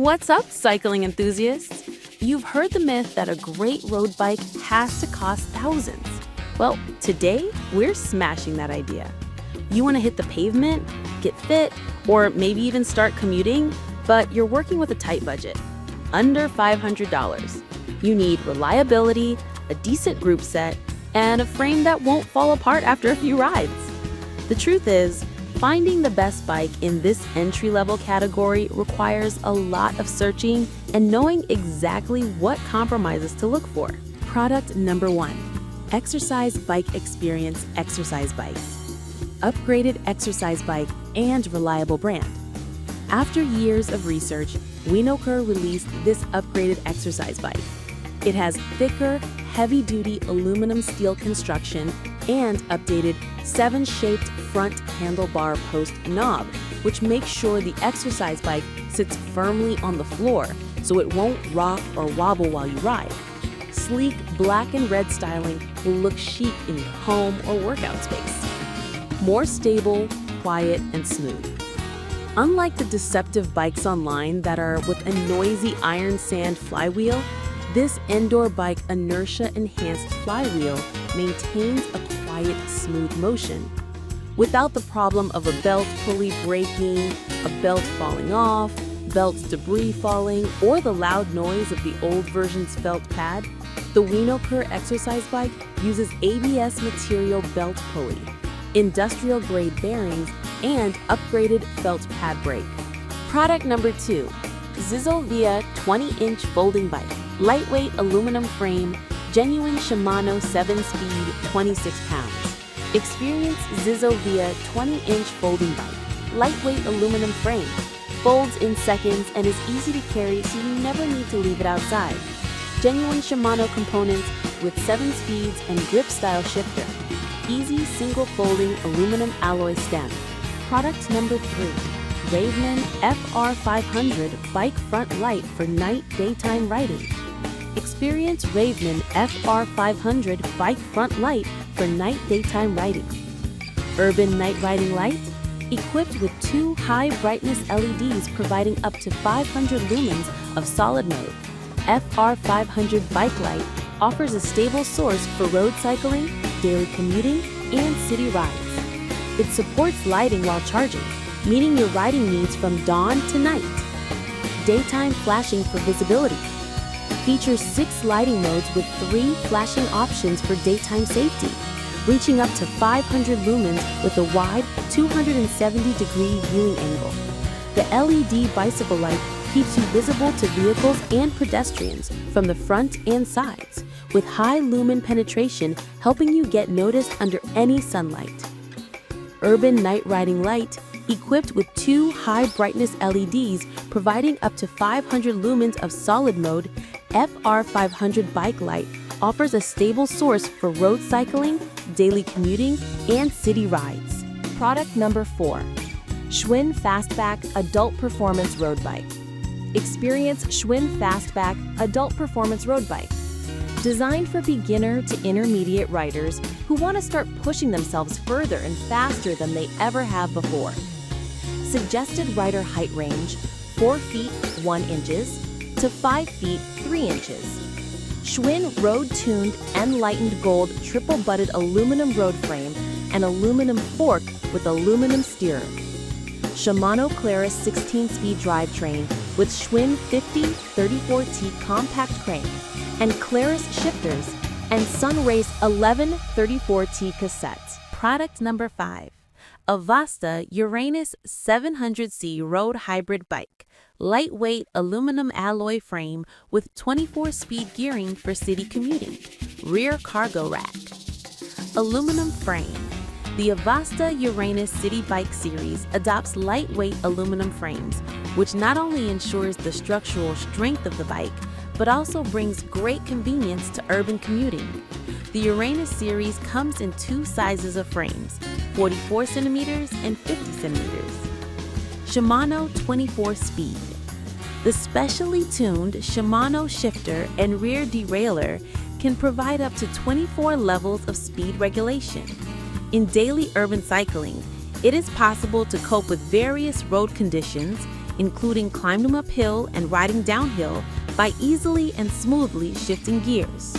What's up, cycling enthusiasts? You've heard the myth that a great road bike has to cost thousands. Well, today we're smashing that idea. You want to hit the pavement, get fit, or maybe even start commuting, but you're working with a tight budget, under $500. You need reliability, a decent group set, and a frame that won't fall apart after a few rides. The truth is, finding the best bike in this entry-level category requires a lot of searching and knowing exactly what compromises to look for. Product number 1, Exercise Bike Experience Exercise Bike. Upgraded exercise bike and reliable brand. After years of research, Winokur released this upgraded exercise bike. It has thicker, heavy-duty aluminum steel construction and updated 7-shaped front handlebar post knob, which makes sure the exercise bike sits firmly on the floor so it won't rock or wobble while you ride. Sleek black and red styling will look chic in your home or workout space. More stable, quiet, and smooth. Unlike the deceptive bikes online that are with a noisy iron sand flywheel, this indoor bike inertia-enhanced flywheel maintains a quiet, smooth motion. Without the problem of a belt pulley breaking, a belt falling off, belt debris falling, or the loud noise of the old version's felt pad, the Winokur exercise bike uses ABS material belt pulley, industrial-grade bearings, and upgraded felt pad brake. Product number 2, Zizovia 20-inch folding bike. Lightweight aluminum frame, genuine Shimano 7-speed, 26 pounds. Experience Zizovia 20-inch folding bike. Lightweight aluminum frame. Folds in seconds and is easy to carry so you never need to leave it outside. Genuine Shimano components with 7 speeds and grip-style shifter. Easy single-folding aluminum alloy stem. Product number 3, Raveman FR500 Bike Front Light for night daytime riding. Experience Raveman FR500 Bike Front Light for night daytime riding. Urban night riding light, equipped with 2 high brightness LEDs providing up to 500 lumens of solid mode. FR500 Bike Light offers a stable source for road cycling, daily commuting, and city rides. It supports lighting while charging, meeting your riding needs from dawn to night. Daytime flashing for visibility. Features 6 lighting modes with 3 flashing options for daytime safety, reaching up to 500 lumens with a wide 270-degree viewing angle. The LED bicycle light keeps you visible to vehicles and pedestrians from the front and sides, with high lumen penetration helping you get noticed under any sunlight. Urban night riding light, equipped with 2 high brightness LEDs providing up to 500 lumens of solid mode, FR500 Bike Light offers a stable source for road cycling, daily commuting, and city rides. Product number 4, Schwinn Fastback Adult Performance Road Bike. Experience Schwinn Fastback Adult Performance Road Bike. Designed for beginner to intermediate riders who want to start pushing themselves further and faster than they ever have before. Suggested rider height range, 4 feet 1 inches to 5 feet 3 inches. Schwinn road-tuned Enlightened Gold triple-butted aluminum road frame and aluminum fork with aluminum steerer. Shimano Claris 16-speed drivetrain with Schwinn 50-34T compact crank and Claris shifters and Sunrace 11-34T cassette. Product number 5, Avasta Uranus 700C Road Hybrid Bike. Lightweight aluminum alloy frame with 24-speed gearing for city commuting. Rear cargo rack. Aluminum frame. The Avasta Uranus City Bike Series adopts lightweight aluminum frames, which not only ensures the structural strength of the bike, but also brings great convenience to urban commuting. The Uranus series comes in 2 sizes of frames, 44 centimeters and 50 centimeters. Shimano 24 Speed. The specially tuned Shimano shifter and rear derailleur can provide up to 24 levels of speed regulation. In daily urban cycling, it is possible to cope with various road conditions including climbing uphill and riding downhill by easily and smoothly shifting gears.